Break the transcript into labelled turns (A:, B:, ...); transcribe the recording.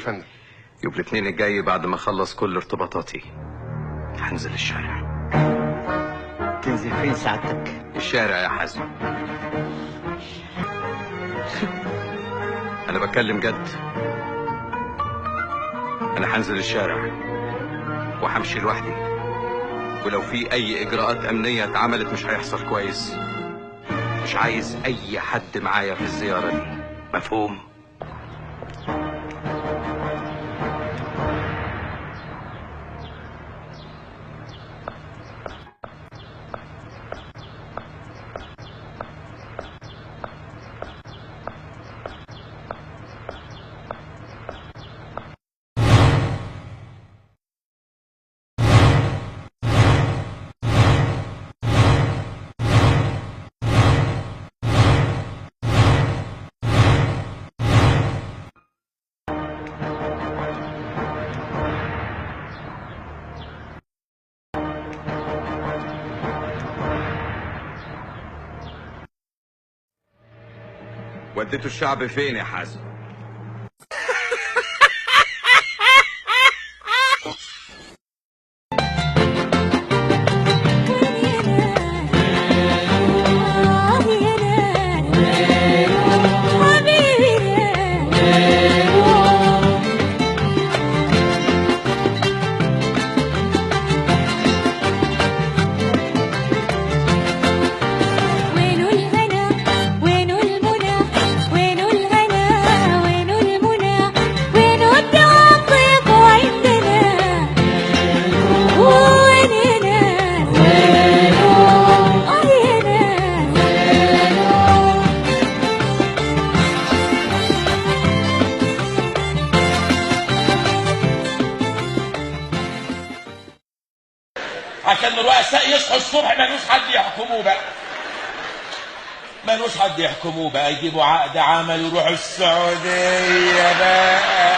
A: فندم.
B: يوم الاثنين الجاي بعد ما اخلص كل ارتباطاتي هنزل الشارع.
C: تنزل فين سعادتك؟
B: الشارع يا حازم. انا بتكلم جد. انا هنزل الشارع وهمشي لوحدي، ولو في اي اجراءات امنية اتعملت مش هيحصل كويس. مش عايز اي حد معايا في الزيارة دي، مفهوم؟ وديتوا الشعب فين يا حازم؟
D: عشان الرؤساء يصحوا الصبح ملوش حد يحكموه بقى، ملوش حد يحكموه بقى، يجيبوا عقد عمل ويروحوا السعودية بقى.